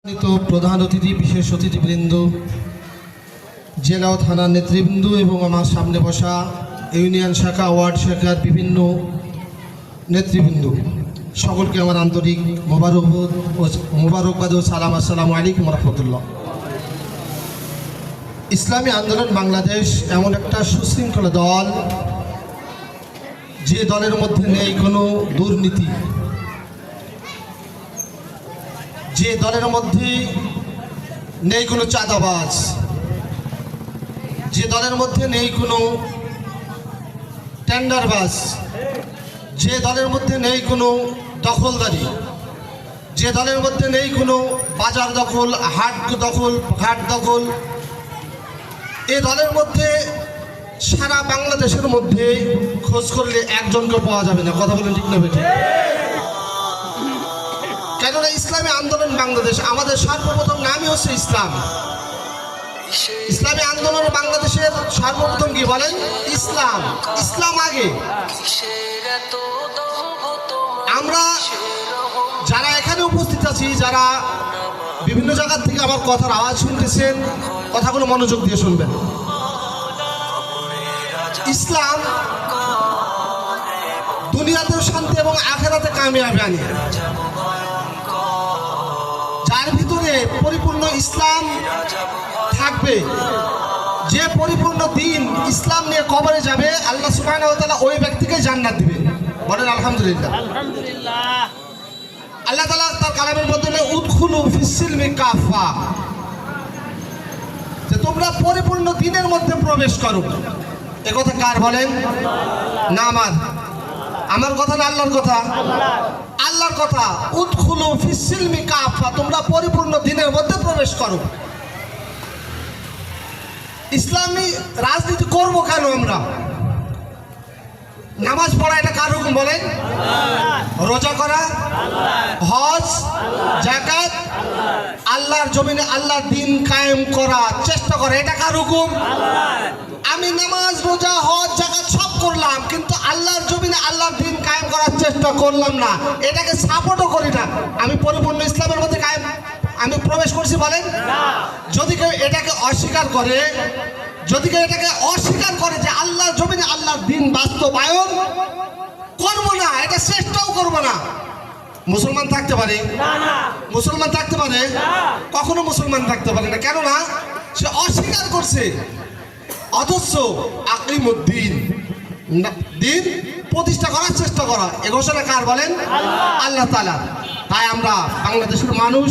প্রধান অতিথি, বিশেষ অতিথিবৃন্দ, জেলা ও থানার নেতৃবৃন্দ এবং আমার সামনে বসা ইউনিয়ন শাখা, ওয়ার্ড শাখার বিভিন্ন নেতৃবৃন্দ, সকলকে আমার আন্তরিক মোবারকবাদ ও সালাম। আসসালামু আলাইকুম রহমতুল্লাহ। ইসলামী আন্দোলন বাংলাদেশ এমন একটা সুশৃঙ্খলা দল, যে দলের মধ্যে নেই কোনো দুর্নীতি, যে দলের মধ্যে নেই কোনো চাঁদাবাজ, যে দলের মধ্যে নেই কোনো টেন্ডারবাজ, যে দলের মধ্যে নেই কোনো দখলদারি, যে দলের মধ্যে নেই কোনো বাজার দখল, হাট দখল। এই দলের মধ্যে সারা বাংলাদেশের মধ্যে খোঁজ করলে একজনকে পাওয়া যাবে না। কথা বলেন ঠিক না বেঠিক? কেননা ইসলামী আন্দোলন বাংলাদেশ, আমাদের সর্বপ্রথম নামই হচ্ছে ইসলাম। ইসলামী আন্দোলন বাংলাদেশের সর্বপ্রথম কি বলেন? ইসলাম। ইসলাম আগে। আমরা যারা এখানে উপস্থিত আছি, যারা বিভিন্ন জায়গা থেকে আমার কথার আওয়াজ শুনতেছেন, কথাগুলো মনোযোগ দিয়ে শুনবেন। ইসলাম দুনিয়াতেও শান্তি এবং আখেরাতে কামিয়াবি আনে। যার ভিতরে পরিপূর্ণ ইসলাম থাকবে, যে পরিপূর্ণ দিন ইসলাম নিয়ে কবরে যাবে, আল্লাহ সুবহানাহু ওয়া তাআলা ওই ব্যক্তিকে জান্নাত দিবেন। বলেন আলহামদুলিল্লাহ। আল্লাহ তাআলা তার কালামের মধ্যে উদখুলু ফিস-সিলমি কাফা, যে তোমরা পরিপূর্ণ দিনের মধ্যে প্রবেশ করো। এ কথা কার বলেন? না আমার কথা না, আল্লাহর কথা। আল্লাহর কথা, উদখুলু ফিস-সিলমি কাফা, তোমরা পরিপূর্ণ দিনের মধ্যে প্রবেশ করো। ইসলামী রাজনীতি করবো কেন আমরা? নামাজ পড়া এটা কার হুকুম বলেন? রোজা করা, হজ, যাকাত, আল্লাহর জমিনে আল্লাহর দ্বীন কায়েম করা, চেষ্টা করা, এটা কার হুকুম? আমি নামাজ, রোজা, হজ, যাকাত সব করলাম, কিন্তু আল্লাহর জমিনে আল্লাহর দ্বীন কায়েম করার চেষ্টা করলাম না, এটাকে সাপোর্টও করি না। আমি পরিপূর্ণ ইসলামের মধ্যে আমি প্রবেশ করছি বলেন? যদি কেউ এটাকে অস্বীকার করে, যে আল্লাহর জমিনে আল্লাহর দ্বীন বাস্তবায়ন করবো না, এটা চেষ্টাও করবো না, মুসলমান থাকতে পারে? মুসলমান থাকতে পারে? কখনো মুসলমান থাকতে পারে না। কেননা সে অস্বীকার করছে। অথচ আকিমুদ্দিন, দিন প্রতিষ্ঠা করার চেষ্টা করা, এ ঘোষণা কার বলেন? আল্লাহ তাআলা। তাই আমরা বাংলাদেশের মানুষ